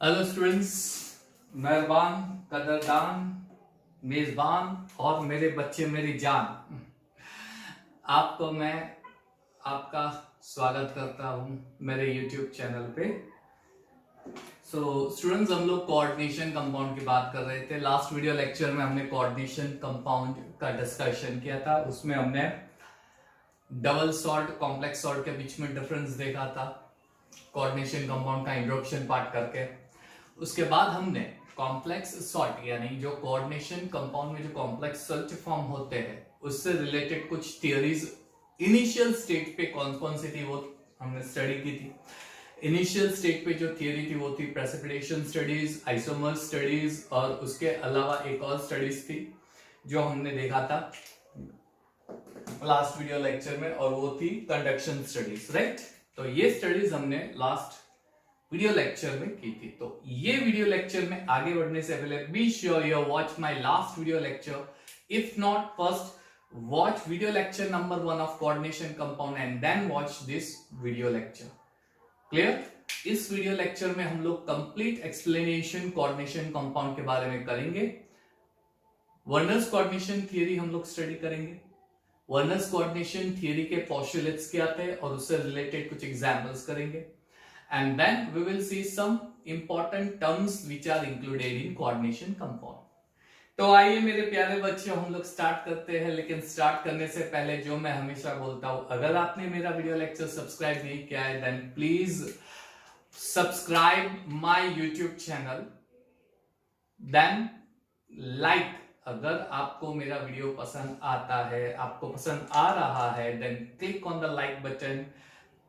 Hello students, मेहरबान, कदरदान, मेजबान और मेरे बच्चे मेरी जान, आपको मैं आपका स्वागत करता हूं मेरे YouTube चैनल पे। स्टूडेंट्स, हम लोग कोऑर्डिनेशन कंपाउंड की बात कर रहे थे। लास्ट वीडियो लेक्चर में हमने कोऑर्डिनेशन कंपाउंड का डिस्कशन किया था। उसमें हमने डबल सॉल्ट कॉम्प्लेक्स सॉल्ट के बीच में डिफरेंस देखा था कोऑर्डिनेशन कंपाउंड का इंट्रोडक्शन पार्ट करके। उसके बाद हमने कॉम्प्लेक्स सॉल्ट यानी जो कोऑर्डिनेशन कंपाउंड में जो कॉम्प्लेक्स सॉल्ट फॉर्म होते हैं उससे रिलेटेड कुछ थियरीज इनिशियल स्टेट पे कौन कौन सी थी वो हमने स्टडी की थी। इनिशियल स्टेट पे जो थियरी थी वो थी प्रेसिपिटेशन स्टडीज, आइसोमर स्टडीज और उसके अलावा एक और स्टडीज थी जो हमने देखा था लास्ट वीडियो लेक्चर में, और वो थी कंडक्शन स्टडीज, राइट। तो ये स्टडीज हमने लास्ट वीडियो लेक्चर में की थी। तो ये वीडियो लेक्चर में आगे बढ़ने से पहले be sure you watch my last video lecture. If not, first watch video lecture number 1 of coordination compound and then watch this video lecture. Clear? इस वीडियो लेक्चर में हम लोग कंप्लीट एक्सप्लेनेशन कोऑर्डिनेशन कंपाउंड के बारे में करेंगे। Werner's coordination theory हम लोग स्टडी करेंगे। वर्नर्स कोऑर्डिनेशन थियरी के पोस्टुलेट्स क्या थे और उससे रिलेटेड कुछ एग्जांपल्स करेंगे। And then we will see some important terms which are included in coordination compound. तो आइए मेरे प्यारे बच्चों, हम लोग स्टार्ट करते हैं। लेकिन स्टार्ट करने से पहले जो मैं हमेशा बोलता हूं, अगर आपने मेरा वीडियो लेक्चर सब्सक्राइब नहीं किया है then please subscribe my YouTube channel, then like. अगर आपको मेरा वीडियो पसंद आता है, आपको पसंद आ रहा है, then click on the like button.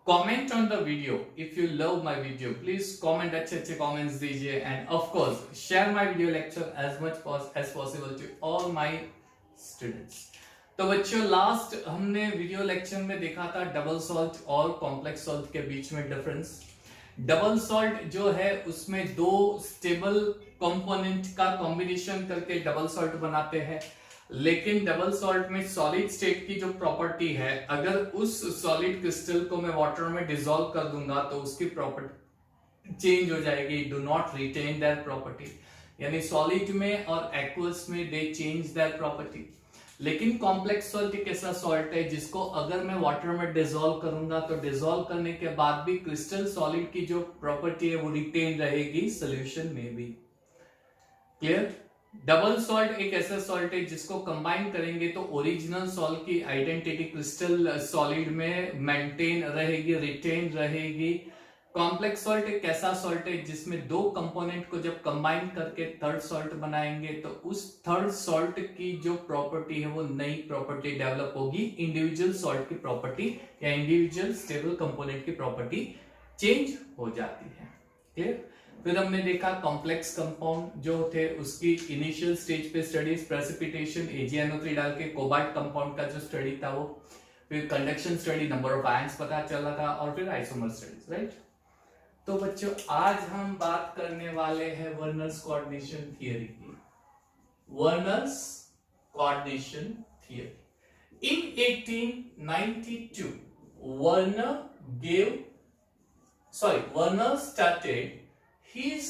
Comment on the video if you love my video, please comment, अच्छे कमेंट्स दीजिए। And of course share my video lecture as much as possible to all my students. तो बच्चों, last हमने video lecture में देखा था double salt और complex salt के बीच में डिफरेंस। डबल सॉल्ट जो है उसमें दो स्टेबल कंपोनेंट का कॉम्बिनेशन करके डबल सॉल्ट बनाते हैं। लेकिन डबल सॉल्ट में सॉलिड स्टेट की जो प्रॉपर्टी है, अगर उस सॉलिड क्रिस्टल को मैं वाटर में डिसॉल्व कर दूंगा तो उसकी प्रॉपर्टी चेंज हो जाएगी, do not retain that property. यानी सॉलिड में और एक्वस में दे चेंज दैट प्रॉपर्टी। लेकिन कॉम्प्लेक्स सॉल्ट एक ऐसा सॉल्ट है जिसको अगर मैं वाटर में डिसॉल्व करूंगा तो डिसॉल्व करने के बाद भी क्रिस्टल सॉलिड की जो प्रॉपर्टी है वो रिटेन रहेगी सॉल्यूशन में भी। क्लियर? डबल सॉल्ट एक ऐसा सॉल्ट है जिसको कंबाइन करेंगे तो ओरिजिनल सॉल्ट की आइडेंटिटी क्रिस्टल सॉलिड में मेंटेन रहेगी, रिटेन रहेगी। कॉम्प्लेक्स सॉल्ट एक ऐसा सॉल्ट है जिसमें दो कंपोनेंट को जब कंबाइन करके थर्ड सॉल्ट बनाएंगे तो उस थर्ड सॉल्ट की जो प्रॉपर्टी है वो नई प्रॉपर्टी डेवलप होगी। इंडिविजुअल सॉल्ट की प्रॉपर्टी या इंडिविजुअल स्टेबल कंपोनेंट की प्रॉपर्टी चेंज हो जाती है। क्लियर? फिर हमने देखा कॉम्प्लेक्स कंपाउंड जो थे उसकी इनिशियल स्टेज पे स्टडीज, प्रेसिपिटेशन, AgNO3 डाल के कोबाल्ट कंपाउंड का जो स्टडी था वो, फिर conduction study, number of ions पता चला था, और फिर आइसोमर स्टडीज, राइट। तो बच्चों, आज हम बात करने वाले हैं वर्नर्स कोऑर्डिनेशन थियरी की। Werner's coordination theory. In 1892 Werner started his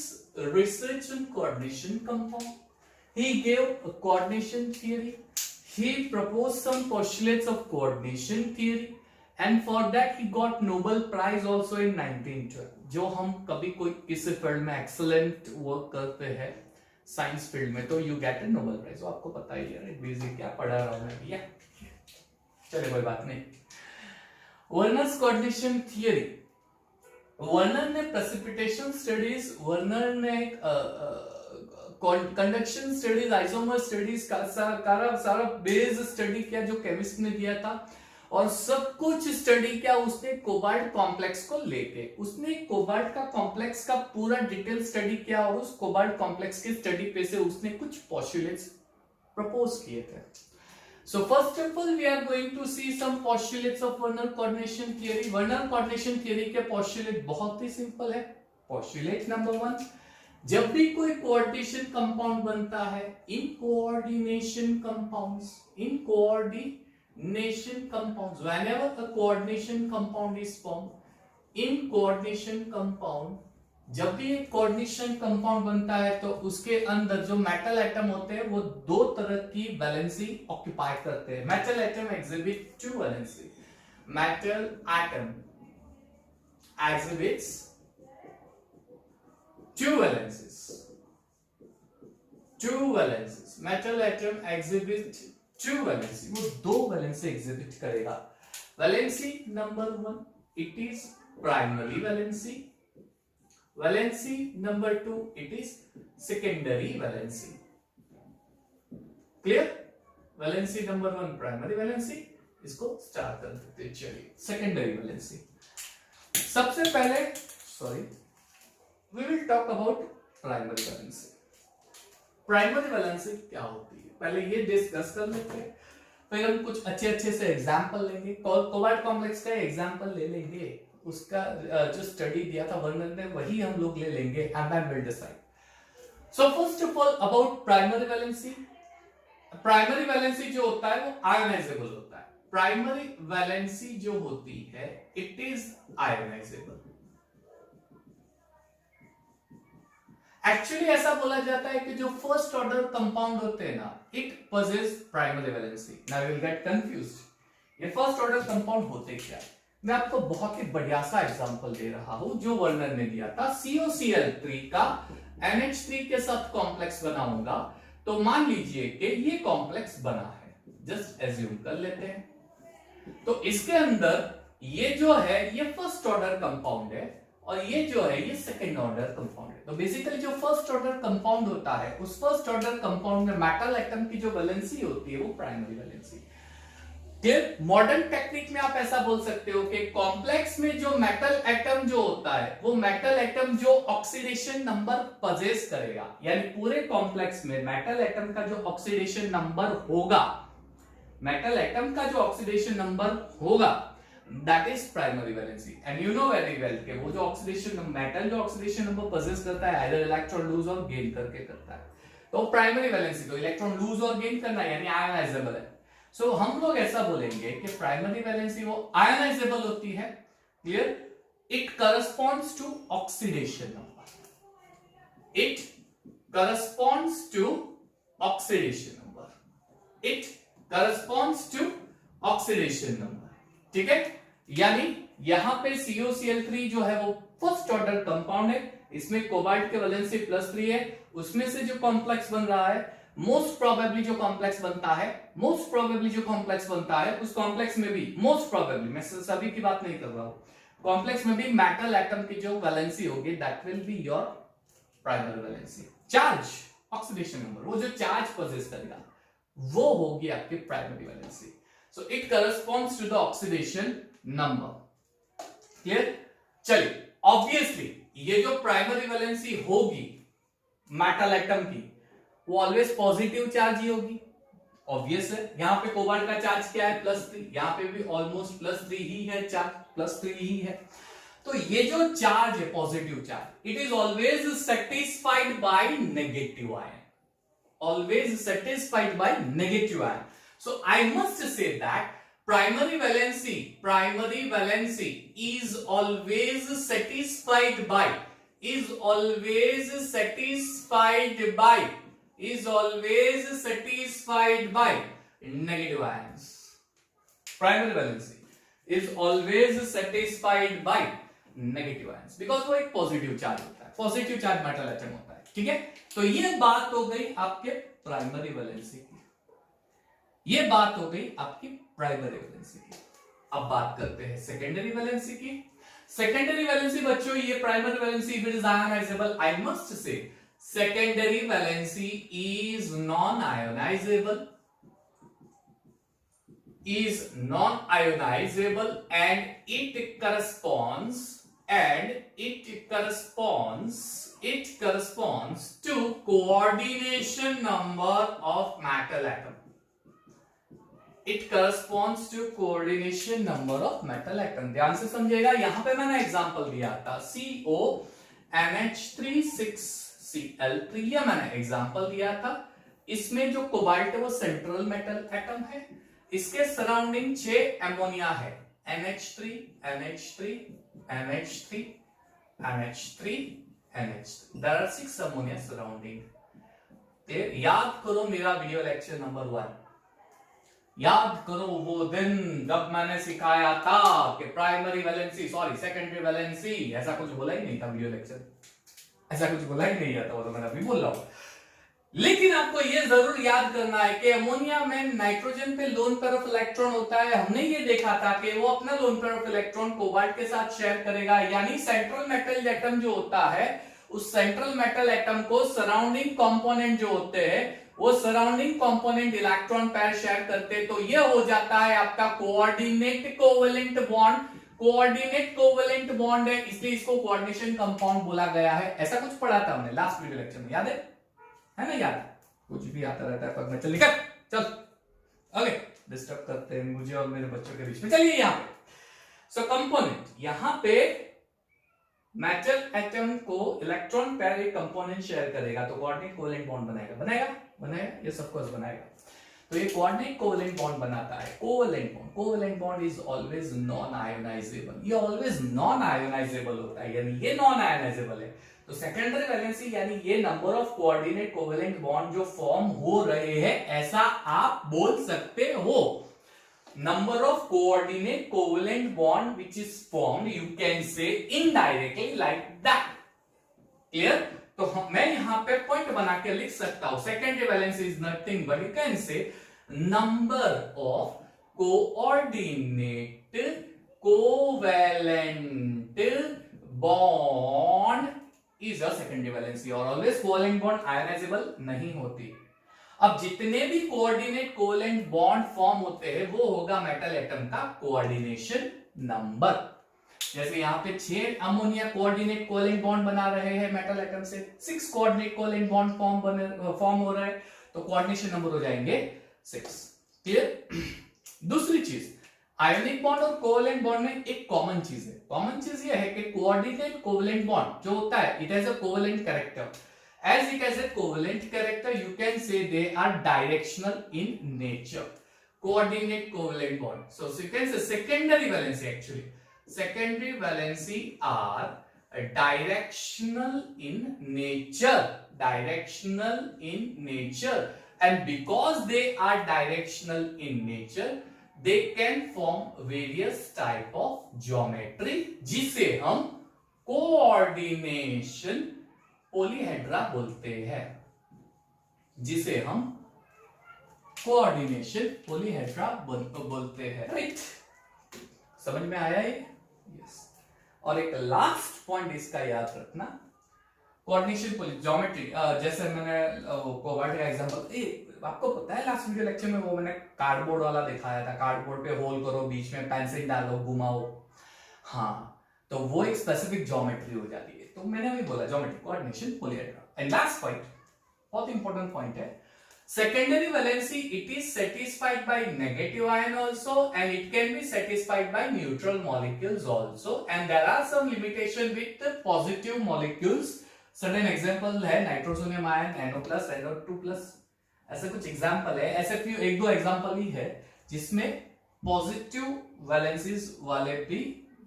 research on coordination compound. He gave a coordination theory. He proposed some postulates of coordination theory, and for that he got Nobel Prize also in 1912. जो हम कभी कोई किसी field में excellent work करते हैं science field में तो you get a Nobel prize. आपको पता ही है, बेसिक क्या पढ़ा रहा हूं मैं भैया। चलिए कोई बात नहीं। Werner's coordination theory. वर्नर ने प्रेसिपिटेशन स्टडीज, वर्नर ने कंडक्शन स्टडीज, आइसोमर स्टडीज का सारा बेस स्टडी किया जो केमिस्ट ने दिया था, और सब कुछ स्टडी किया उसने कोबाल्ट कॉम्प्लेक्स को लेके। उसने कोबाल्ट का कॉम्प्लेक्स का पूरा डिटेल स्टडी किया और उस कोबाल्ट कॉम्प्लेक्स के स्टडी पे से उसने कुछ पोस्टुलेट्स प्रपोज किए थे। So first of all, we are going to see some postulates of Werner coordination theory. Werner coordination theory के postulate बहुत ही सिंपल है। Postulate number 1, जब भी कोई coordination compound बनता है, in coordination compounds, whenever a coordination compound is formed, in coordination compound, जब भी एक कोऑर्डिनेशन कंपाउंड बनता है तो उसके अंदर जो मेटल एटम होते हैं वो दो तरह की वैलेंसी ऑक्यूपाई करते हैं. Metal atom exhibit two valency. Metal atom exhibits two valencies. Two valencies. Metal atom exhibit two valency. वो दो वैलेंसी एग्जिबिट करेगा. Valency number 1 it is primary valency. Valency number 2 it is secondary valency. Clear? Valency number 1 primary valency. इसको start कर देते हैं. चलिए secondary valency. सबसे पहले we will talk about primary valency. Primary valency क्या होती है पहले ये डिस्कस कर लेते हैं. फिर हम कुछ अच्छे से एग्जांपल लेंगे. कोबाल्ट कॉम्प्लेक्स का एग्जांपल ले लेंगे. उसका जो स्टडी दिया था वर्णन में वही हम लोग ले लेंगे and then will decide. So first of all about primary valency. Primary valency जो होता है वो आयोनाइजेबल होता है. प्राइमरी वैलेंसी जो होती है इट इज आयोनाइजेबल. एक्चुअली ऐसा बोला जाता है कि जो फर्स्ट ऑर्डर कंपाउंड होते हैं ना it possess primary valency. Now you will get confused. ये फर्स्ट ऑर्डर कंपाउंड होते क्या है. मैं आपको बहुत ही बढ़िया सा एग्जांपल दे रहा हूं जो वर्णन ने दिया था. COCl3 का NH3 के साथ कॉम्प्लेक्स बनाऊंगा तो मान लीजिए कि ये कॉम्प्लेक्स बना है. जस्ट एज्यूम कर लेते हैं. तो इसके अंदर ये जो है ये फर्स्ट ऑर्डर कंपाउंड है और ये जो है ये सेकेंड ऑर्डर कंपाउंड है. तो बेसिकली जो फर्स्ट ऑर्डर कंपाउंड होता है उस फर्स्ट ऑर्डर कंपाउंड में मेटल एटम की जो वैलेंसी होती है वो प्राइमरी वैलेंसी. मॉडर्न टेक्निक में आप ऐसा बोल सकते हो कि कॉम्प्लेक्स में जो मेटल एटम जो होता है वो मेटल एटम जो ऑक्सीडेशन नंबर पजेस करेगा यानी पूरे कॉम्प्लेक्स में मेटल एटम का जो ऑक्सीडेशन नंबर होगा मेटल एटम का जो ऑक्सीडेशन नंबर होगा that is primary valency. And you know very well कि वो जो ऑक्सीडेशन मेटल जो ऑक्सीडेशन नंबर पजेस करता है आइदर इलेक्ट्रॉन लूज और गेन करके करता है. तो प्राइमरी वैलेंसी तो इलेक्ट्रॉन लूज और गेन करना यानी आयोनाइजेबल है. सो हम लोग ऐसा बोलेंगे कि प्राइमरी वैलेंसी वो आयोनाइजेबल होती है. Clear? It corresponds to oxidation number. It corresponds to oxidation number. It corresponds to oxidation number. ठीक है. यानी यहां पे COCl3 जो है वो फर्स्ट ऑर्डर कंपाउंड है. इसमें कोबाल्ट के वैलेंसी +3 है. उसमें से जो कॉम्प्लेक्स बन रहा है मोस्ट प्रोबेबली जो कॉम्प्लेक्स बनता है उस कॉम्प्लेक्स में भी मोस्ट प्रोबेबली मैं सभी की बात नहीं कर रहा हूं कॉम्प्लेक्स में भी मेटल एटम की जो वैलेंसी होगी that will be your primary valency. Charge oxidation number वो जो चार्ज पोजेस करेगा वो होगी आपकी primary valency. So it corresponds to the oxidation number. Clear? चलिए ऑब्वियसली ये जो प्राइमरी वैलेंसी होगी मेटल एटम की वो ऑलवेज पॉजिटिव चार्ज ही होगी. ऑब्वियस है. यहां पे कोबाल्ट का चार्ज क्या है +3. यहां पे भी ऑलमोस्ट +3 ही है. चार्ज +3 ही है. तो ये जो चार्ज है positive charge it is always satisfied by negative ion. Always satisfied by negative ion. So I must say that primary valency is always satisfied by negative ions. Primary valency is always satisfied by negative ions because वो एक positive charge होता है. Positive charge metal atom होता है. ठीक है. तो ये बात हो गई आपके प्राइमरी वैलेंसी की. ये बात हो गई आपकी प्राइमरी वैलेंसी की. अब बात करते हैं सेकेंडरी वैलेंसी की. सेकेंडरी वैलेंसी बच्चों ये primary valency if it is ionisable I must say secondary valency is non-ionizable and it corresponds to coordination number of metal atom. It corresponds to coordination number of metal atom. ध्यान से समझिएगा. यहां पे मैंने example दिया था CONH3 ये मैंने एग्जांपल दिया था. इसमें जो कोबाल्ट है वो सेंट्रल मेटल एटम है. इसके सराउंडिंग 6 एमोनिया है. NH3 NH3 NH3 NH3 NH. There are 6 ammonia surrounding. याद करो मेरा वीडियो लेक्चर नंबर 1, याद करो वो दिन जब मैंने सिखाया था कि primary valency sorry secondary valency, ऐसा कुछ बोला ही नहीं था वीडियो लेक्चर, ऐसा कुछ बोला ही नहीं था, वो तो मैं अभी बोल रहा हूं। लेकिन आपको ये जरूर याद करना है कि अमोनिया में नाइट्रोजन पे लोन पेयर ऑफ इलेक्ट्रॉन होता है। हमने ये देखा था कि वो अपना lone pair of electron cobalt के साथ शेयर करेगा, यानी सेंट्रल मेटल एटम जो होता है उस सेंट्रल मेटल एटम को सराउंडिंग कंपोनेंट जो होते हैं वो surrounding component electron pair share करते, तो ये हो जाता है आपका coordinate covalent bond. Coordinate covalent bond है इसलिए इसको कोऑर्डिनेशन कंपाउंड बोला गया है। ऐसा कुछ पढ़ा था हमने लास्ट वीडियो लेक्चर में, याद है ना याद? कुछ भी आता रहता है पग में। चल निकल चल, ओके डिस्टर्ब करते हैं मुझे और मेरे बच्चों के बीच में। चलिए यहाँ पे सो कंपोनेंट, यहाँ पे मेटल एटम को इलेक्ट्रॉन पेयर एक कंपोनेंट शेयर करेगा तो कोऑर्डिनेट कोवेलेंट बॉन्ड बनाएगा, ये सब कुछ बनाएगा। तो ये कोऑर्डिनेट कोवेलेंट बॉन्ड बनाता है। Covalent bond is always non ionisable, ये ऑलवेज नॉन आयोनाइजेबल होता है, यानी ये नॉन आयोनाइजेबल है। तो सेकेंडरी वैलेंसी यानी ये number of coordinate covalent bond जो फॉर्म हो रहे हैं, ऐसा आप बोल सकते हो। Number of coordinate covalent bond which is formed you can से इनडायरेक्टली लाइक दैट। क्लियर? तो मैं यहां पे पॉइंट बना के लिख सकता हूं secondary valency is nothing but you can से number of coordinate covalent bond is a secondary valency और ऑलवेज कोवेलेंट बॉन्ड आयोनाइजेबल नहीं होती। अब जितने भी कोऑर्डिनेट कोवेलेंट बॉन्ड फॉर्म होते हैं वो होगा मेटल एटम का कोऑर्डिनेशन नंबर। जैसे यहाँ पे 6 अमोनिया कोऑर्डिनेट कोवेलेंट बॉन्ड बना रहे हैं मेटल एटम से, 6 कोऑर्डिनेट कोवेलेंट बॉन्ड फॉर्म हो रहा है तो कोऑर्डिनेशन नंबर हो जाएंगे 6। क्लियर? दूसरी चीज, आयोनिक बॉन्ड और कोवेलेंट बॉन्ड में एक कॉमन चीज है। कॉमन चीज ये है कि कोऑर्डिनेट कोवेलेंट बॉन्ड जो होता है it has a covalent character. As it has a covalent character, you can say they are directional in nature. Coordinate covalent bond. So you can say secondary valency actually. Secondary valency are directional in nature. Directional in nature. And because they are directional in nature, they can form various type of geometry, जिसे हम coordination polyhedra बोलते हैं, जिसे हम coordination polyhedra बोलते हैं। Right? समझ में आया ये? यस। और एक लास्ट पॉइंट इसका याद रखना, कोऑर्डिनेशन ज्योमेट्री, जैसे मैंने कोबाल्ट का एग्जांपल, आपको पता है लास्ट वीडियो लेक्चर में वो मैंने कार्डबोर्ड वाला दिखाया था, कार्डबोर्ड पे होल करो, बीच में पेंसिल डालो, घुमाओ, हाँ तो वो एक स्पेसिफिक ज्योमेट्री हो जाती है। तो मैंने अभी बोला geometry coordination polyhedra. And last point, बहुत इंपॉर्टेंट पॉइंट है, secondary valency it is satisfied by negative ion also and it can be satisfied by neutral molecules also and there are some limitation with positive molecules. Certain example है nitrosonium ion, NO+, NO2+, ऐसे कुछ example है। ऐसे एक दो example ही है जिसमें positive valencies वाले भी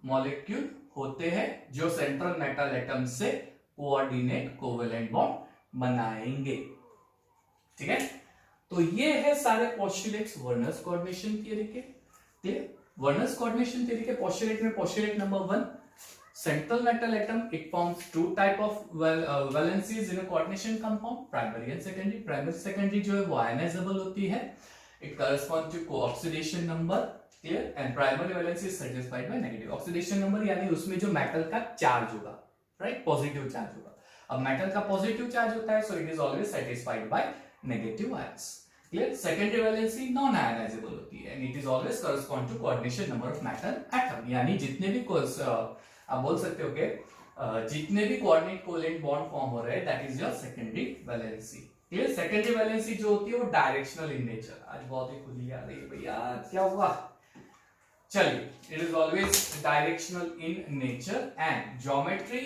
मॉलिक्यूल होते हैं जो सेंट्रल मेटल एटम से कोऑर्डिनेट कोवेलेंट बॉन्ड बनाएंगे। ठीक है? तो ये है सारे पोस्टुलेट्स वर्नर्स कोऑर्डिनेशन थ्योरी के। क्लियर? वर्नर्स कोऑर्डिनेशन थ्योरी के पोस्टुलेट में postulate number 1, central metal atom it forms 2 type of valencies in a coordination compound, primary and secondary. Primary secondary जो है वो आयनाइजेबल होती है, it correspond to oxidation number. Clear? And primary valency is satisfied by negative oxidation number, यानी उसमें जो metal का charge होगा, राइट, पॉजिटिव चार्ज होगा। अब मेटल का पॉजिटिव चार्ज होता है so it is always satisfied by negative ions. Clear? Secondary valency non ionizable होती है and it is always correspond to coordination number of metal atom, यानी जितने भी आप बोल सकते हो कि जितने भी कोऑर्डिनेट कोवेलेंट बॉन्ड फॉर्म हो रहे हैं that is your secondary valency. Clear? Secondary valency जो होती है वो डायरेक्शनल इन नेचर। आज बहुत ही खुली आ रही है भैया, क्या हुआ? चलिए, it is always directional in nature and geometry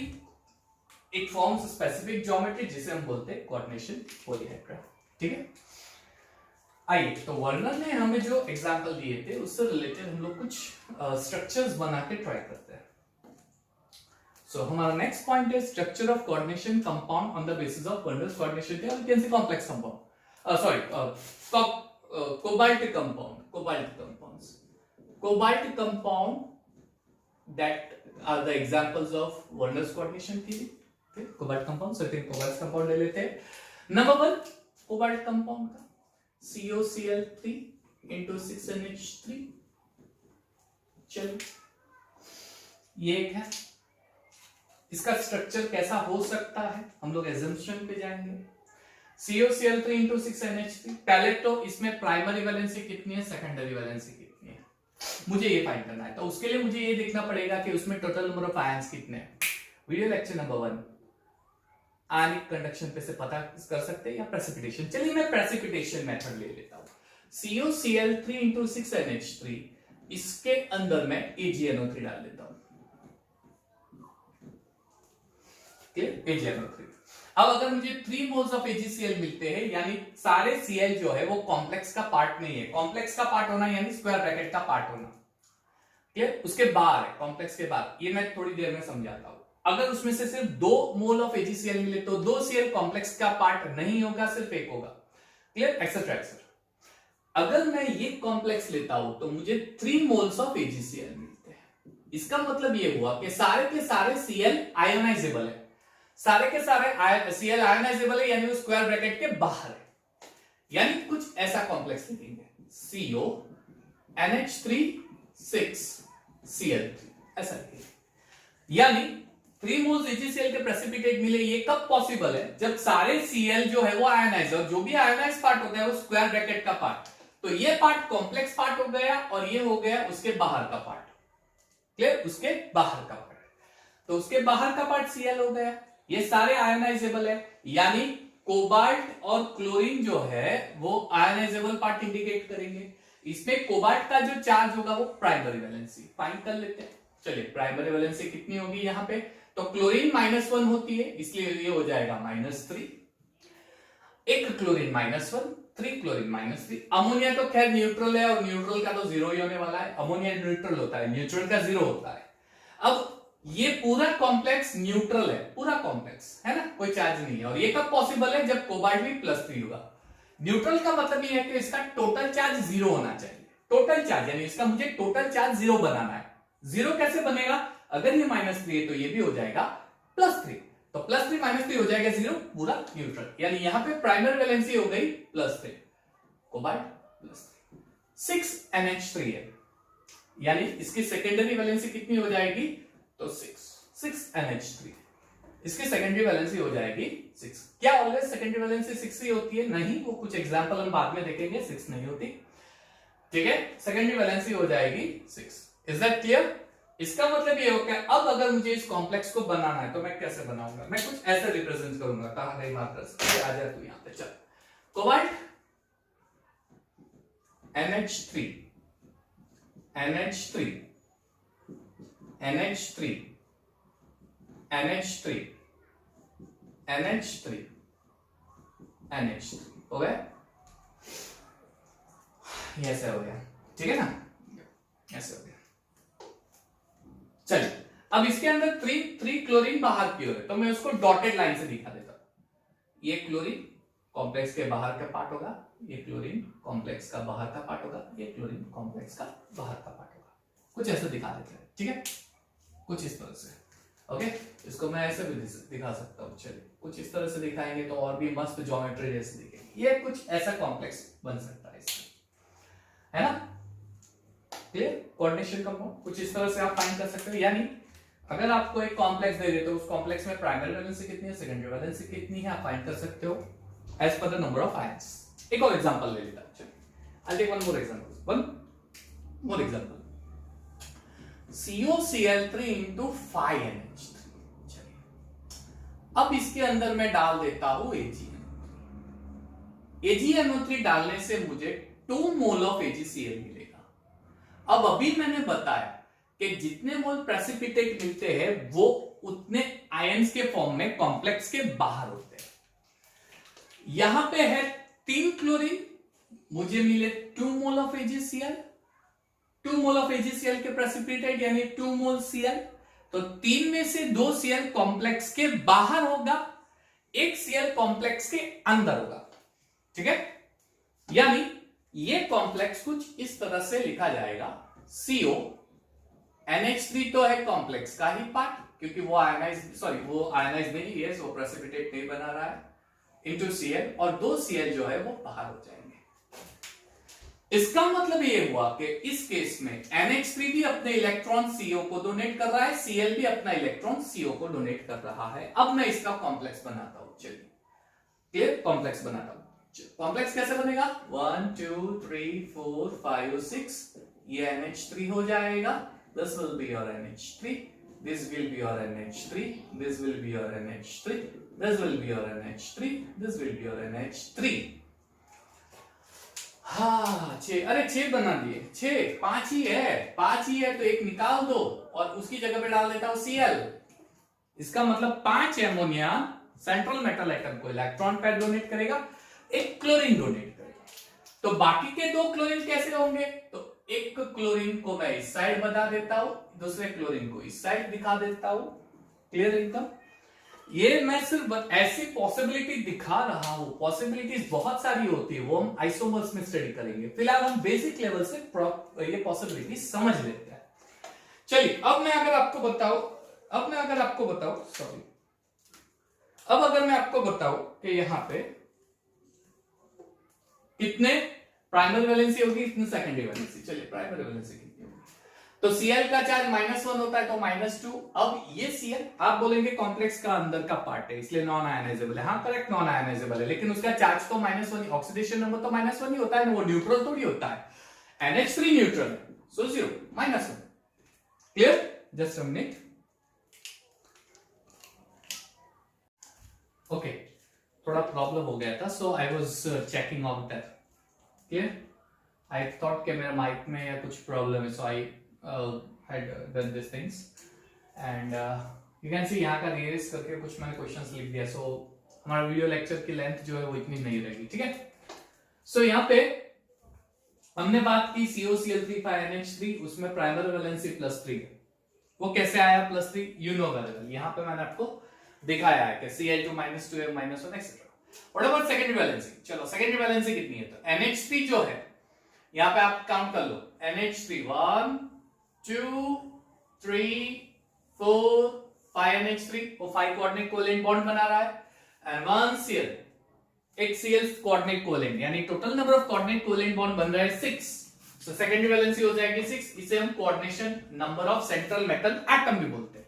it forms specific geometry जिसे हम बोलते हैं कोऑर्डिनेशन पॉलीहेड्रा। ठीक है? आइए, तो वर्नर ने हमें जो एग्जांपल दिए थे उससे रिलेटेड हम लोग कुछ स्ट्रक्चर्स बना के ट्राई करते हैं। सो हमारा नेक्स्ट पॉइंट है structure of coordination compound on the basis of Werner's coordination theorem, you can say complex compound, sorry cobalt compounds, cobalt compound that are the examples of Werner's coordination theory. Cobalt compound, certain cobalt compound ले लेते हैं. Number 1 cobalt compound का COCl3 into 6NH3. चलो ये एक है. इसका structure कैसा हो सकता है, हम लोग एजम्पशन पे जाएंगे. COCl3 into 6NH3. पहले तो इसमें प्राइमरी वैलेंसी कितनी है, सेकेंडरी वैलेंसी कितनी है, मुझे ये फाइंड करना है. तो उसके लिए मुझे ये देखना पड़ेगा कि उसमें टोटल नंबर ऑफ आयंस कितने हैं. वीडियो लेक्चर नंबर 1 आयनिक कंडक्शन पे से पता कर सकते हैं या प्रेसिपिटेशन. चलिए मैं प्रेसिपिटेशन मेथड ले लेता हूं. COCl3 into 6NH3, इसके अंदर मैं AgNO3 डाल देता हूं. AgNO3. अब अगर मुझे 3 मोल्स ऑफ AgCl मिलते हैं, यानी सारे Cl जो है वो कॉम्प्लेक्स का पार्ट नहीं है. कॉम्प्लेक्स का पार्ट होना यानी स्क्वायर ब्रैकेट का पार्ट होना, क्लियर, उसके बाहर है, कॉम्प्लेक्स के बाहर. ये मैं थोड़ी देर में समझाता हूं. अगर उसमें से सिर्फ 2 मोल ऑफ AgCl मिले तो 2 Cl कॉम्प्लेक्स का पार्ट नहीं होगा, सिर्फ एक होगा. Clear, etcetera etcetera. अगर मैं ये कॉम्प्लेक्स लेता हूं तो मुझे 3 मोल्स ऑफ AgCl मिलते हैं. इसका मतलब ये हुआ कि सारे के सारे Cl आयोनाइजेबल है. सारे के सारे Cl आयोनाइजेबल है यानी वो स्क्वायर ब्रैकेट के बाहर है. यानी कुछ ऐसा कॉम्प्लेक्स लिखेंगे CO NH3 6Cl3, ऐसा लिखेंगे. यानी 3 मोल्स AgCl के प्रेसिपिटेट मिले. ये कब पॉसिबल है, जब सारे Cl जो है वो आयोनाइज, और जो भी आयोनाइज पार्ट होता है वो स्क्वायर ब्रैकेट का पार्ट. तो ये पार्ट कॉम्प्लेक्स पार्ट हो गया और ये हो गया उसके बाहर का पार्ट. क्लियर, उसके बाहर का पार्ट. तो उसके बाहर का पार्ट Cl हो गया. ये सारे आयोनाइजेबल है, यानी कोबाल्ट और क्लोरीन जो है वो आयोनाइजेबल पार्ट इंडिकेट करेंगे. इसमें कोबाल्ट का जो चार्ज होगा वो प्राइमरी वैलेंसी फाइंड कर लेते हैं. चलिए प्राइमरी वैलेंसी कितनी होगी यहां पे, तो क्लोरीन -1 होती है, इसलिए ये हो जाएगा -3. एक क्लोरीन -1, 3 क्लोरीन -3. अमोनिया तो खैर न्यूट्रल है और न्यूट्रल का तो 0 ही होने वाला है. अमोनिया न्यूट्रल होता है, न्यूट्रल का 0 होता है. अब ये पूरा कॉम्प्लेक्स न्यूट्रल है, पूरा कॉम्प्लेक्स है ना, कोई चार्ज नहीं है. और ये कब पॉसिबल है, जब कोबाल्ट भी +3 होगा. न्यूट्रल का मतलब ये है कि इसका टोटल चार्ज 0 होना चाहिए. टोटल चार्ज यानी इसका मुझे टोटल चार्ज 0 बनाना है. 0 कैसे बनेगा, अगर ये -3 है तो ये भी हो जाएगा +3. तो +3 -3 हो जाएगा 0, पूरा न्यूट्रल. यानी यहां पे प्राइमरी वैलेंसी हो गई +3, कोबाल्ट +3. 6NH3 है, यानी इसकी सेकेंडरी वैलेंसी कितनी हो जाएगी, तो 6NH3. इसकी सेकेंडरी वैलेंसी हो जाएगी 6. क्या ऑलवेज सेकेंडरी वैलेंसी 6 ही होती है, नहीं, वो कुछ एग्जांपल हम बाद में देखेंगे, 6 नहीं होती. ठीक है, सेकेंडरी वैलेंसी हो जाएगी 6. Is that clear. इसका मतलब ये हो गया. अब अगर मुझे इस कॉम्प्लेक्स को बनाना है तो मैं कैसे बनाऊंगा, मैं कुछ ऐसे रिप्रेजेंट करूंगा. कहां गई मार्कर्स, आ जा तू यहां पे. चल, cobalt NH3 NH3 NH3 NH3 NH3 NH3 हो गया. ये ऐसे हो गया, ठीक है ना, ऐसे हो गया. चलिए अब इसके अंदर 3 क्लोरीन बाहर की ओर है, तो मैं उसको डॉटेड लाइन से दिखा देता हूं. ये क्लोरीन कॉम्प्लेक्स के बाहर का पार्ट होगा, ये क्लोरीन कॉम्प्लेक्स का बाहर का पार्ट होगा, ये क्लोरीन कॉम्प्लेक्स का बाहर का पार्ट होगा. कुछ ऐसा दिखा देते हैं, ठीक है, कुछ इस तरह से. ओके, इसको मैं ऐसे भी दिखा सकता हूं. चलिए कुछ इस तरह से दिखाएंगे तो और भी मस्त ज्योमेट्री जैसे दिखेगी. ये कुछ ऐसा कॉम्प्लेक्स बन सकता है इसमें, है ना. क्लियर, कोऑर्डिनेशन कंपाउंड कुछ इस तरह से आप फाइंड कर सकते हो. यानी अगर आपको एक कॉम्प्लेक्स दे देते हो, उस कॉम्प्लेक्स में प्राइमरी वैलेंसी कितनी है, सेकेंडरी वैलेंसी कितनी है, आप फाइंड कर सकते हो as per the number of ions. एक और एग्जांपल ले लेता हूं. चलिए I take one more example. COCl3 into 5NH3. चलिए अब इसके अंदर मैं डाल देता हूं AgNO3 डालने से मुझे 2 मोल ऑफ AgCl मिलेगा. अब अभी मैंने बताया कि जितने मोल प्रेसिपिटेट मिलते हैं वो उतने आयंस के फॉर्म में कॉम्प्लेक्स के बाहर होते हैं. यहां पे है 3 क्लोरीन, मुझे मिले 2 mole of AgCl. 2 mole of AgCl के प्रेसिपिटेट यानी 2 मोल Cl. तो 3 में से 2 Cl कॉम्प्लेक्स के बाहर होगा, 1 Cl कॉम्प्लेक्स के अंदर होगा। ठीक है, यानी ये कॉम्प्लेक्स कुछ इस तरह से लिखा जाएगा, CO NH3 तो है कॉम्प्लेक्स का ही पार्ट, क्योंकि वो आयनाइज नहीं है, वो प्रेसिपिटेट नहीं बना रहा है, इनटू Cl, और 2 Cl जो है वो बाहर हो जाएंगे। इसका मतलब ये हुआ कि इस केस में NH3 भी अपने इलेक्ट्रॉन CO को डोनेट कर रहा है, Cl भी अपना इलेक्ट्रॉन CO को डोनेट कर रहा है। अब मैं इसका कॉम्प्लेक्स बनाता हूं, चलिए क्लियर, कॉम्प्लेक्स बनाता हूं। कॉम्प्लेक्स कैसे बनेगा, 1 2 3 4 5 6, ये NH3 हो जाएगा, this will be your NH3, this will be your NH3, this will be your NH3, this will be your NH3, this will be your NH3। हाँ 6, अरे 6 बना दिए, 6, 5 ही है, 5 ही है तो एक निकाल दो और उसकी जगह पे डाल देता हूं Cl। इसका मतलब 5 एमोनिया सेंट्रल मेटल एटम को इलेक्ट्रॉन पेयर डोनेट करेगा, एक क्लोरीन डोनेट करेगा। तो बाकी के 2 क्लोरीन कैसे होंगे, तो एक क्लोरीन को मैं इस साइड बता देता हूं, दूसरे क्लोरीन को इस साइड दिखा देता हूं। क्लियर एकदम, ये मैं सिर्फ ऐसी पॉसिबिलिटी दिखा रहा हूं, पॉसिबिलिटीज बहुत सारी होती है, वो हम आइसोमर्स में स्टडी करेंगे। फिलहाल हम बेसिक लेवल से ये पॉसिबिलिटी समझ लेते हैं। चलिए अब मैं अगर आपको बताऊं कि यहां पे कितने प्राइमरी वैलेंसी होगी, कितनी सेकेंडरी वैलेंसी। चलिए प्राइमरी वैलेंसी कितनी होगी, तो Cl का चार्ज -1 होता है तो -2। अब ये Cl आप बोलेंगे कॉम्प्लेक्स का अंदर का पार्ट है इसलिए नॉन आयनाइजेबल है। हाँ करेक्ट, नॉन आयनाइजेबल है, लेकिन उसका चार्ज तो -1, ऑक्सीडेशन नंबर तो -1 ही होता है ना, वो न्यूट्रल थोड़ी होता है। NH3 न्यूट्रल है, so 0 -1। Clear, just a minute. Okay, थोड़ा प्रॉब्लम हो गया था, so I was checking out that. Clear, I thought कि मेरा माइक में या कुछ प्रॉब्लम है, सो आई had done these things and you can see यहाँ का rearrange करके कुछ मैंने क्वेश्चंस लिख दिया, सो हमारा वीडियो लेक्चर की लेंथ जो है वो इतनी नहीं रहेगी। ठीक है, सो यहाँ पे हमने बात की COCl3 उसमें प्राइमरी वैलेंसी +3 है। वो कैसे आया +3, यू नो वेरी वेल, यहाँ पे मैंने आपको दिखाया है कि Cl2 -2 -1 etcetera. What about secondary valency, चलो सेकेंडरी वैलेंसी कितनी है, तो NH3 जो है यहाँ पे आप काउंट कर लो, NH3 1 2 3 4 5 NH3, वो 5 कोऑर्डिनेट कोवेलेंट बॉन्ड बना रहा है, एंड 1 Cl, एक Cl कोऑर्डिनेट कोवेलेंट, यानी total number of coordinate covalent bond बन रहा है 6। सो सेकेंडरी वैलेंसी हो जाएगी 6। इसे हम coordination number of central metal atom भी बोलते हैं,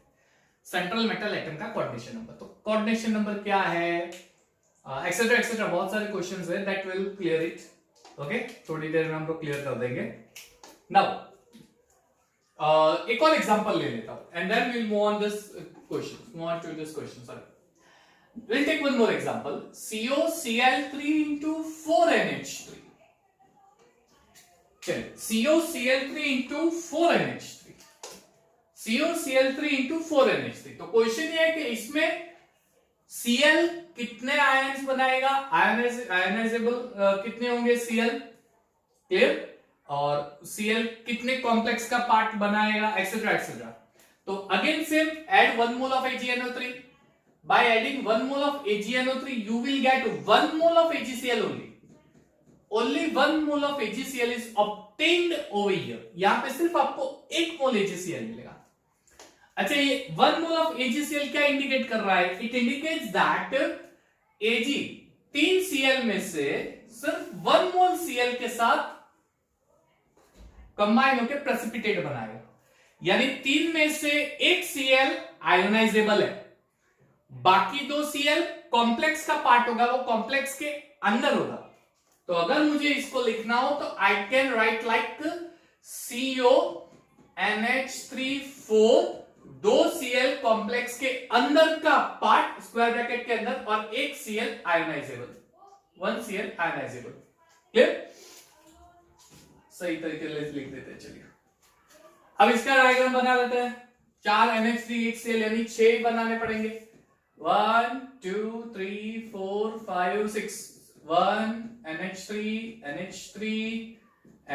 सेंट्रल मेटल एटम का कोऑर्डिनेशन नंबर। तो कोऑर्डिनेशन नंबर क्या है, एक्सेट्रा एक्सेट्रा, बहुत सारे क्वेश्चंस है, that will clear it. Okay, थोड़ी देर में हम लोग क्लियर कर देंगे। नाउ एक और एग्जांपल ले लेता हूं and then we'll move on to this question, sorry, we'll take one more example, COCl3 into 4NH3। चलिए COCl3 into 4NH3, COCl3 into 4NH3। तो क्वेश्चन ये है कि इसमें Cl कितने आयंस बनाएगा, आयनाइजेबल कितने होंगे Cl, क्लियर, और Cl कितने कॉम्प्लेक्स का पार्ट बनाएगा, एक्सेट्रा एक्सेट्रा। तो again same, add 1 mole of AgNO3, by adding 1 mole of AgNO3 you will get 1 mole of AgCl only 1 mole of AgCl is obtained over here। यहां पे सिर्फ आपको 1 मोल AgCl मिलेगा। अच्छा, ये 1 मोल ऑफ AgCl क्या indicate कर रहा है, it indicates that Ag 3 Cl में से सिर्फ 1 मोल Cl के साथ कंबाइन होकर प्रेसिपिटेट बनाएगा, यानी 3 में से 1 Cl आयोनाइजेबल है, बाकी 2 Cl कॉम्प्लेक्स का पार्ट होगा, वो कॉम्प्लेक्स के अंदर होगा। तो अगर मुझे इसको लिखना हो तो I can write like CO NH3 2 Cl complex के अंदर का पार्ट स्क्वायर ब्रैकेट के अंदर, और 1 Cl ionisable, 1 Cl ionisable. Clear, सही तरीके से लिख देते हैं। चलिए अब इसका डायग्राम बना लेते हैं। 4 NH3 1 Cl, यानी 6 बनाने पड़ेंगे। 1 2 3 4 5 6, 1 NH3 NH3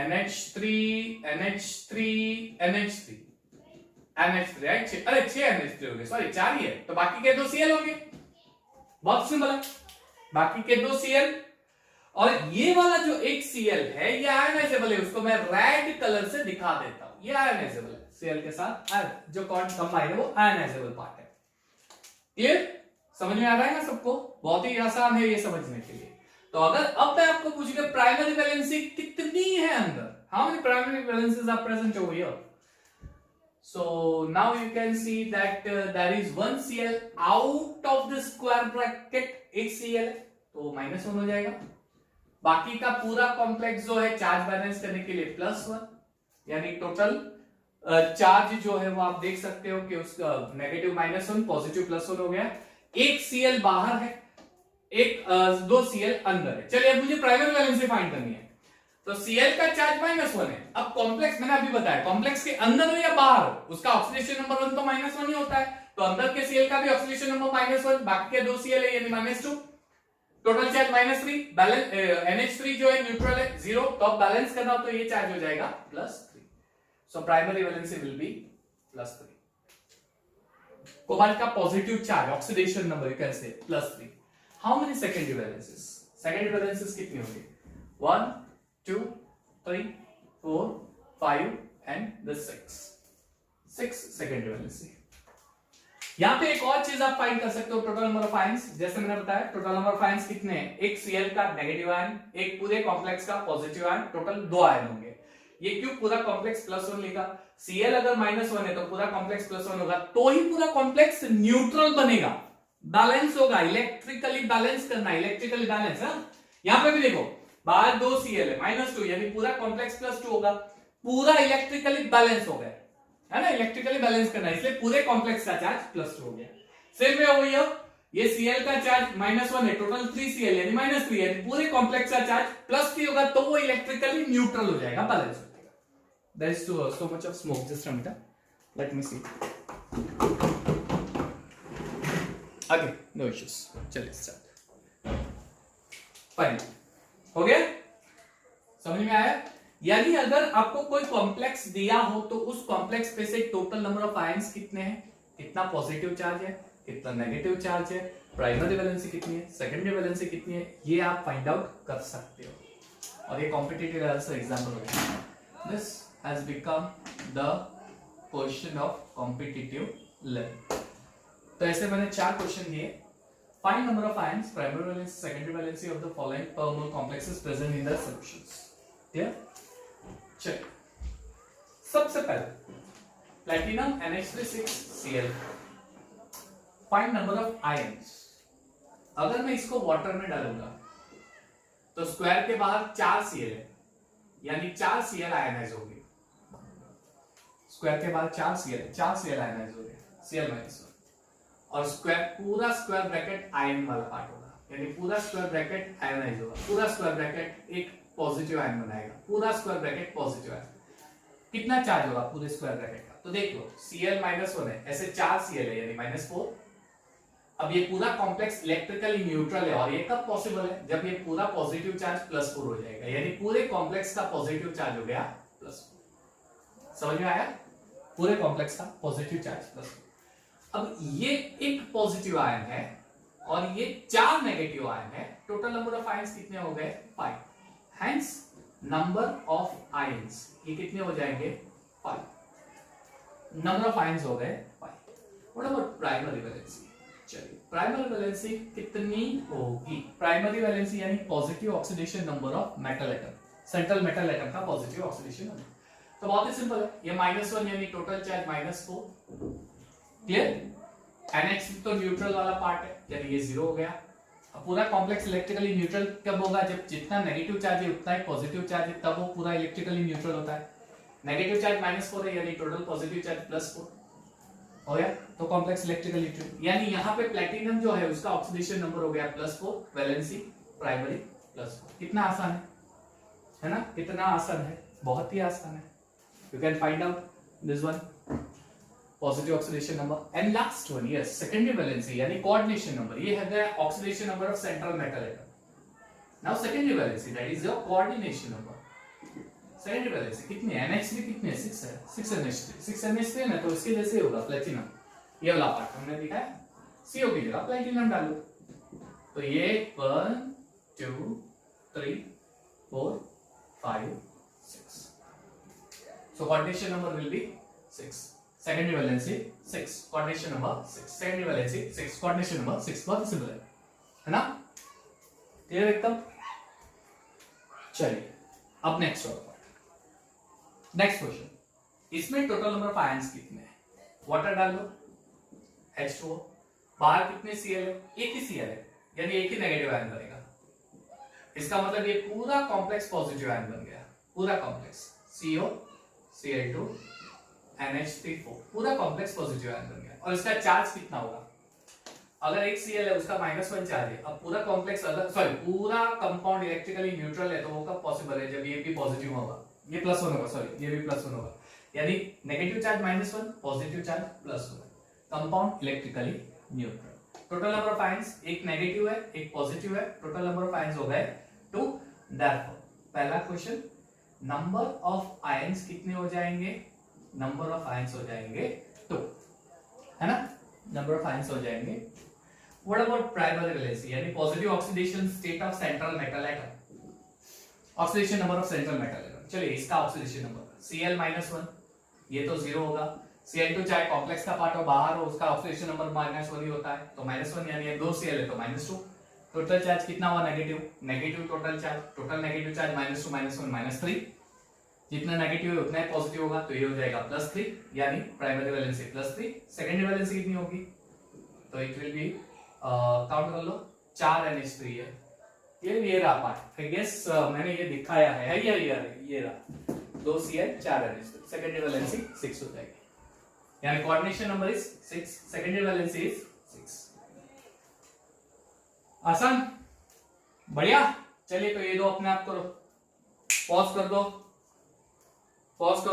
NH3 NH3 NH3 NH3 right, अरे 6 NH3 हो गए, सॉरी 4 ही है, तो बाकी के 2 Cl होंगे, बहुत सिंपल है, बाकी के 2 Cl। और ये वाला जो एक Cl है ये आयनाइजेबल है, उसको मैं रेड कलर से दिखा देता हूं, ये आयनाइजेबल है, Cl के साथ जो कंबाइन है वो आयनाइजेबल पार्ट है। क्लियर, समझ में आ रहा है ना सबको, बहुत ही आसान है ये समझने के लिए। तो अगर अब मैं आपको पूछूंगा प्राइमरी वैलेंसी कितनी है अंदर, how many primary valencies are present over here, so now you can see that there is one Cl out of the square bracket, एक Cl है तो -1 हो जाएगा, बाकी का पूरा कॉम्प्लेक्स जो है चार्ज बैलेंस करने के लिए +1, यानी टोटल चार्ज जो है वो आप देख सकते हो कि उसका नेगेटिव -1 पॉजिटिव +1 हो गया। एक Cl बाहर है, एक 2 Cl अंदर है। चलिए अब मुझे प्राइमरी वैलेंसी फाइंड करनी है, तो Cl का चार्ज -1 है। अब कॉम्प्लेक्स मैंने अभी बताया, कॉम्प्लेक्स के अंदर हो या बाहर हो उसका ऑक्सीडेशन नंबर 1 तो -1 ही होता है, तो अंदर के Cl का भी ऑक्सीडेशन नंबर -1, बाकी के 2 Cl है यानी -2, टोटल चार्ज -3, बैलेंस NH3 जो है न्यूट्रल है 0, तो अब बैलेंस करना हो तो ये चार्ज हो जाएगा +3, so primary valency will be +3। Cobalt का positive charge oxidation number you can say +3। How many secondary valencies, secondary valencies कितनी होंगी, 1 2 3 4 5 एंड द 6 सेकेंडरी वैलेंसी। यहां पे एक और चीज आप फाइंड कर सकते हो, टोटल नंबर ऑफ आयंस, जैसे मैंने बताया टोटल नंबर ऑफ आयंस कितने हैं, एक Cl का नेगेटिव आयन, एक पूरे कॉम्प्लेक्स का पॉजिटिव आयन, टोटल 2 आयन होंगे। ये क्यों पूरा कॉम्प्लेक्स +1 लिखा, Cl अगर -1 है तो पूरा कॉम्प्लेक्स +1 होगा, तो ही पूरा कॉम्प्लेक्स न्यूट्रल बनेगा, बैलेंस होगा, इलेक्ट्रिकली बैलेंस करना, इलेक्ट्रिकली बैलेंस है। यहां पे भी देखो बाहर 2 Cl है -2, यानी पूरा कॉम्प्लेक्स +2 होगा, पूरा इलेक्ट्रिकली बैलेंस हो गया है ना, इलेक्ट्रिकली बैलेंस करना है, इसलिए पूरे कॉम्प्लेक्स का चार्ज +2 हो गया। सेम वे हो गया, ये Cl का चार्ज -1 है, टोटल 3 Cl यानी -3, यानी पूरे कॉम्प्लेक्स का चार्ज +3 होगा, तो वो इलेक्ट्रिकली न्यूट्रल हो जाएगा, बैलेंस हो जाएगा। There is so much of smoke, just a minute, let me see. Okay, no issues, चलिए स्टार्ट, फाइन हो गया, समझ में आया। यानी अगर आपको कोई कॉम्प्लेक्स दिया हो तो उस कॉम्प्लेक्स पे से टोटल नंबर ऑफ आयंस कितने हैं, कितना पॉजिटिव चार्ज है, कितना नेगेटिव चार्ज है, प्राइमरी वैलेंसी कितनी है, सेकेंडरी वैलेंसी कितनी है, ये आप फाइंड आउट कर सकते हो। और ये कॉम्पिटिटिव आंसर एग्जाम्पल होगा, this has become the question of competitive level. तो ऐसे मैंने 4 क्वेश्चन दिए, find number of ions, primary valency, secondary valency of the following per mole complexes present in the solutions। Clear, चलिए सबसे पहले platinum NH3 find number of ions. अगर मैं इसको वाटर में डालूंगा तो स्क्वायर के बाहर 4 Cl है, यानी 4 Cl आयनाइज हो गए, स्क्वायर के बाहर 4 Cl आयनाइज हो गए, Cl-1, और स्क्वायर पूरा स्क्वायर ब्रैकेट आयन वाला पार्ट होगा, यानी पूरा स्क्वायर ब्रैकेट आयनाइज होगा, पूरा स्क्वायर ब्रैकेट एक पॉजिटिव आयन बनाएगा, पूरा स्क्वायर ब्रैकेट पॉजिटिव आयन। कितना चार्ज होगा पूरे स्क्वायर ब्रैकेट का, तो देख लो Cl -1 है, ऐसे 4 Cl है यानी -4। अब ये पूरा कॉम्प्लेक्स इलेक्ट्रिकली न्यूट्रल है, और ये कब पॉसिबल है, जब ये पूरा पॉजिटिव चार्ज +4 हो जाएगा, यानी पूरे कॉम्प्लेक्स का पॉजिटिव चार्ज हो गया +4। समझ में आया, पूरे कॉम्प्लेक्स का पॉजिटिव चार्ज +4। अब ये एक पॉजिटिव आयन है और ये 4 नेगेटिव आयन है, टोटल नंबर ऑफ आयंस कितने हो गए 5, हेंस नंबर ऑफ आयंस ये कितने हो जाएंगे 5, नंबर ऑफ आयंस हो गए 5। व्हाट अबाउट प्राइमरी वैलेंसी, चलिए प्राइमरी वैलेंसी कितनी होगी, प्राइमरी वैलेंसी यानी positive oxidation number of metal atom, central metal atom का पॉजिटिव ऑक्सीडेशन नंबर। तो बहुत ही सिंपल है, ये -1 यानी टोटल चार्ज -4, क्लियर। NH तो न्यूट्रल वाला पार्ट है, यानी ये 0 हो गया। अब पूरा कॉम्प्लेक्स इलेक्ट्रिकली न्यूट्रल कब होगा, जब जितना नेगेटिव चार्ज है उतना ही पॉजिटिव चार्ज है, तब वो पूरा इलेक्ट्रिकली न्यूट्रल होता है। नेगेटिव चार्ज -4 है, यानी टोटल पॉजिटिव चार्ज +4 हो गया, तो कॉम्प्लेक्स इलेक्ट्रिकली न्यूट्रल, यानी यहाँ पे प्लैटिनम जो है उसका ऑक्सीडेशन नंबर हो गया +4, वैलेंसी प्राइमरी +4। कितना आसान है ना, कितना आसान है, बहुत ही आसान है। You can find out this one, positive oxidation number, and last one, yes, secondary valency यानी coordination number, ये है the oxidation number of central metal atom. Now secondary valency, that is your coordination number. Secondary valency कितनी है, NH3 कितनी है, 6 है, 6 NH3, 6 NH3 है ना, तो इसके जैसे ही होगा प्लेटिनम, ये वाला पार्ट हमने देखा है, CO की जगह प्लेटिनम डालो, तो ये 1 2 3 4 5 6, so coordination number will be 6, secondary valency 6, coordination number 6, secondary valency 6, coordination number 6, बहुत सिंपल है ना, क्लियर एकदम। चलिए अब नेक्स्ट वाला पार्ट, नेक्स्ट क्वेश्चन, इसमें टोटल नंबर ऑफ आयंस कितने हैं, वाटर डाल लो H2O, बाहर कितने Cl है, एक ही Cl है, यानी एक ही नेगेटिव आयन बनेगा, इसका मतलब ये पूरा कॉम्प्लेक्स पॉजिटिव आयन बन गया, पूरा कॉम्प्लेक्स CO Cl2 NH3 पूरा कॉम्प्लेक्स पॉजिटिव आयन बन गया, और इसका चार्ज कितना होगा, अगर एक Cl है उसका -1 चार्ज है, अब पूरा कॉम्प्लेक्स अगर सॉरी पूरा कंपाउंड इलेक्ट्रिकली न्यूट्रल है, तो वो कब पॉसिबल है, जब ये भी पॉजिटिव होगा, ये +1 होगा, सॉरी ये भी +1 होगा, यानी negative charge -1, positive charge +1, compound electrically neutral. Total number of ions, एक नेगेटिव है एक पॉजिटिव है, टोटल नंबर ऑफ आयंस हो गए 2, देयरफॉर पहला क्वेश्चन, नंबर ऑफ आयंस कितने हो जाएंगे, नंबर ऑफ आयंस हो जाएंगे 2, है ना, नंबर ऑफ आयंस हो जाएंगे। व्हाट अबाउट प्राइमरी वैलेंसी, यानी positive oxidation state of central metal atom, oxidation number of central metal atom, चलिए इसका ऑक्सीडेशन नंबर Cl-1, ये तो 0 होगा, Cl2 चाहे कॉम्प्लेक्स का पार्ट हो बाहर हो, उसका ऑक्सीडेशन नंबर -1 ही होता है, तो -1 यानी 2 Cl है तो -2, टोटल चार्ज कितना हुआ, negative total charge, total negative charge -2 -1 -3, जितना नेगेटिव है उतना ही पॉजिटिव होगा, तो ये हो जाएगा +3, यानी प्राइमरी वैलेंसी +3, सेकेंडरी वैलेंसी कितनी होगी, तो इट विल बी काउंट कर लो 4 NH3 है, ये रहा पार्ट, आई गेस मैंने ये दिखाया है, ये रहा 2 Cl 4 NH3, सेकेंडरी वैलेंसी 6 हो जाएगी, यानी coordination number is 6, secondary valency is 6, आसान, बढ़िया। चलिए तो ये दो अपने आप करो, पॉज कर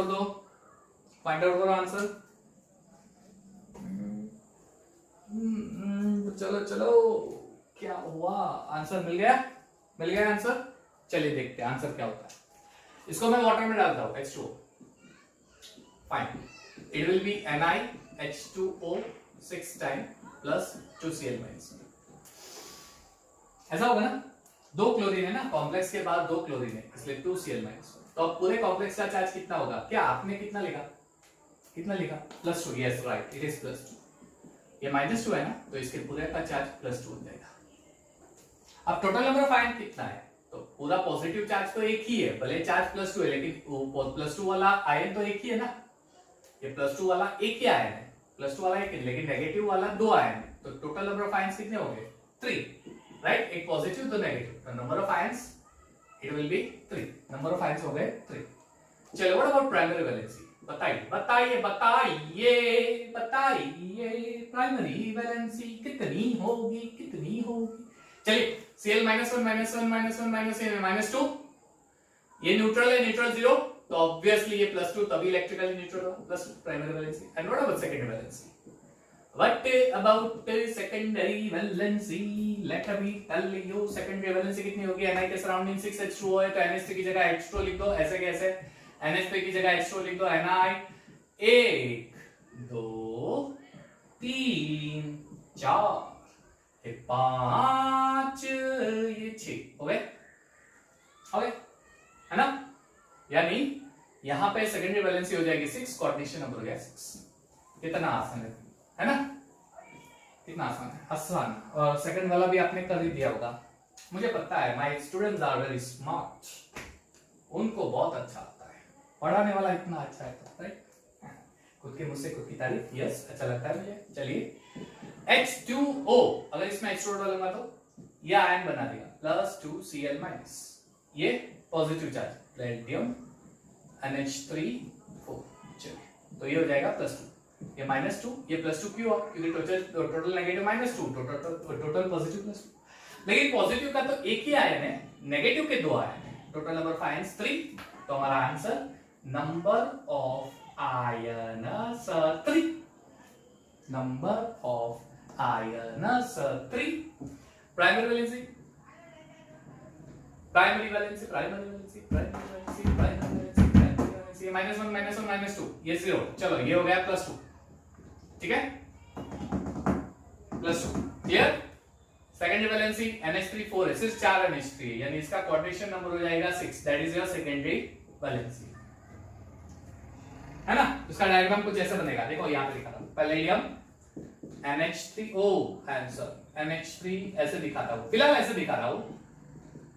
दो, फाइंड आउट करो आंसर, चलो क्या हुआ, आंसर मिल गया आंसर, चलिए देखते हैं आंसर क्या होता है, इसको मैं वाटर में डालता हूं H2O, fine, it will be NiH2O 6 time plus 2 Cl minus, ऐसा होगा ना, 2 क्लोरीन है ना, कॉम्प्लेक्स के बाद 2 क्लोरीन है, इसलिए 2 Cl माइनस, तो अब पूरे कॉम्प्लेक्स का चार्ज कितना होगा, क्या आपने कितना लिखा +2, यस राइट, इट इज +2, ये -2 है ना, तो इसके पूरे का चार्ज +2 हो जाएगा। अब टोटल नंबर ऑफ आयन कितना है, तो पूरा पॉजिटिव चार्ज तो एक ही है, भले चार्ज +2 है, लेकिन +2 वाला आयन तो एक ही है ना, ये +2 वाला एक ही आयन है, +2 वाला एक है, लेकिन नेगेटिव वाला 2 आयन है, तो टोटल नंबर ऑफ आयंस कितने होंगे 3, राइट, एक पॉजिटिव तो नेगेटिव, तो number of ions it will be 3, number of ions हो गए 3। चलो व्हाट अबाउट प्राइमरी वैलेंसी, बताइए प्राइमरी वैलेंसी कितनी होगी, चलिए Cl -1 -2, ये न्यूट्रल है, न्यूट्रल 0, तो ऑब्वियसली ये +2 तभी इलेक्ट्रिकली न्यूट्रल होगा, +2 primary valency. And what about secondary valency, let me tell you, secondary valency कितनी होगी, Ni के सराउंडिंग 6 H2O है, तो NH3 की जगह H2O लिख दो, ऐसे कैसे, NH3 की जगह H2O लिख दो, Ni 1 2 3 4 5 ये 6 हो गए, है ना, यानी यहां पे सेकेंडरी वैलेंसी हो जाएगी 6, कोऑर्डिनेशन नंबर हो गया 6, कितना आसान है ना, कितना आसान, और सेकंड वाला भी आपने कर ही दिया होगा, मुझे पता है, my students are very smart, उनको बहुत अच्छा आता है, पढ़ाने वाला इतना अच्छा है, राइट, खुद के मुझसे खुद की तारीफ, यस अच्छा लगता है मुझे। चलिए H2O, अगर इसमें H2O डालूंगा तो ये आयन बना देगा +2 Cl माइनस, ये पॉजिटिव चार्ज प्लेटिनम NH3O, चलिए तो ये हो जाएगा +2, ये -2, ये +2 क्यों हुआ, क्योंकि टोटल नेगेटिव -2, टोटल पॉजिटिव +2, लेकिन पॉजिटिव का तो एक ही आयन है, नेगेटिव के 2 आयन है, टोटल नंबर ऑफ आयंस 3, तो हमारा answer number of ions 3, number of ions 3, primary valency primary valency ये -1 -1 -2 ये 0, चलो ये हो गया +2, ठीक है, +2 क्लियर। सेकेंडरी वैलेंसी NH3 4 है, सिर्फ 4 NH3 है, यानी इसका कोऑर्डिनेशन नंबर हो जाएगा 6, that is your secondary valency, है ना। इसका डायग्राम कुछ ऐसा बनेगा, देखो यहां पे लिखा था पहले हीलियम NH3 आंसर NH3 ऐसे दिखाता हूं, फिलहाल ऐसे दिखा रहा हूं,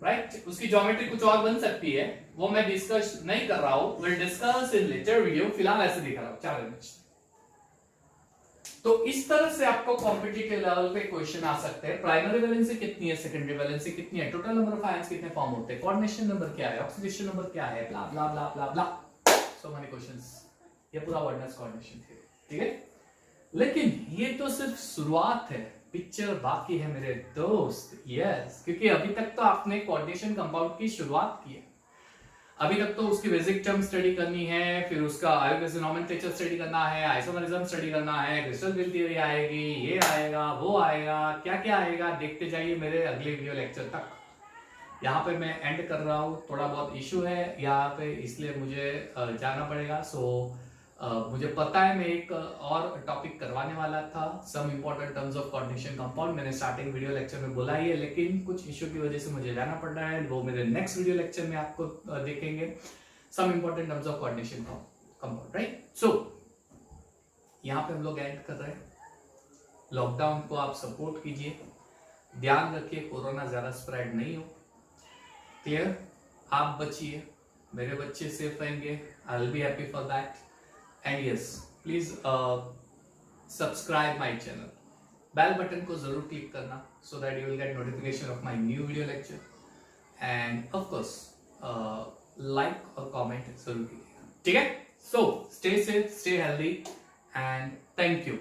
राइट। उसकी ज्योमेट्री कुछ और बन सकती है, वो मैं डिस्कस नहीं कर रहा हूं, will discuss in later video, फिलहाल ऐसे दिखा रहा हूं 4 NH3। तो इस तरह से आपको कॉम्पिटिटिव लेवल पे क्वेश्चन आ सकते हैं। प्राइमरी वैलेंसी कितनी है, सेकेंडरी वैलेंसी कितनी है, टोटल नंबर ऑफ आयंस कितने फॉर्म होते हैं, कोऑर्डिनेशन नंबर क्या है, ऑक्सीडेशन नंबर क्या है, ब्ला ब्ला ब्ला ब्ला ब्ला, सो मेनी क्वेश्चंस। ये पूरा वर्डनेस कोऑर्डिनेशन थ्योरी, ठीक है। लेकिन ये तो सिर्फ शुरुआत है, पिक्चर बाकी है मेरे दोस्त, यस, क्योंकि अभी तक तो आपने कोऑर्डिनेशन कंपाउंड की शुरुआत की है, अभी तक तो उसकी बेसिक टर्म स्टडी करनी है, फिर उसका आयोगेशन नोमेनक्लेचर स्टडी करना है, आइसोमरिज्म स्टडी करना है, क्रिस्टल फिल्ड थ्योरी आएगी, ये आएगा वो आएगा, क्या क्या आएगा देखते जाइए मेरे अगले वीडियो लेक्चर तक। यहाँ पे मैं एंड कर रहा हूँ, थोड़ा बहुत इशू है यहाँ पे, इसलिए मुझे जाना पड़ेगा। सो मुझे पता है मैं एक और टॉपिक करवाने वाला था, some important terms of coordination compound, मैंने स्टार्टिंग वीडियो लेक्चर में बोला ही है, लेकिन कुछ इशू की वजह से मुझे जाना पड़ रहा है, वो मेरे नेक्स्ट वीडियो लेक्चर में आपको देखेंगे, some important terms of coordination compound, right. So यहाँ पे हम लोग एंड कर रहे हैं। लॉकडाउन को आप सपोर्ट कीजिए, ध्यान रखिए कोरोना ज्यादा स्प्रेड नहीं हो, क्लियर, आप बचिए, मेरे बच्चे सेफ रहेंगे, I will be happy for that. And yes, please subscribe my channel. Bell button को जरूर क्लिक करना, so that you will get notification of my new video lecture. And of course, like और comment जरूर कीजिएगा, ठीक है। So stay safe, stay healthy, and thank you.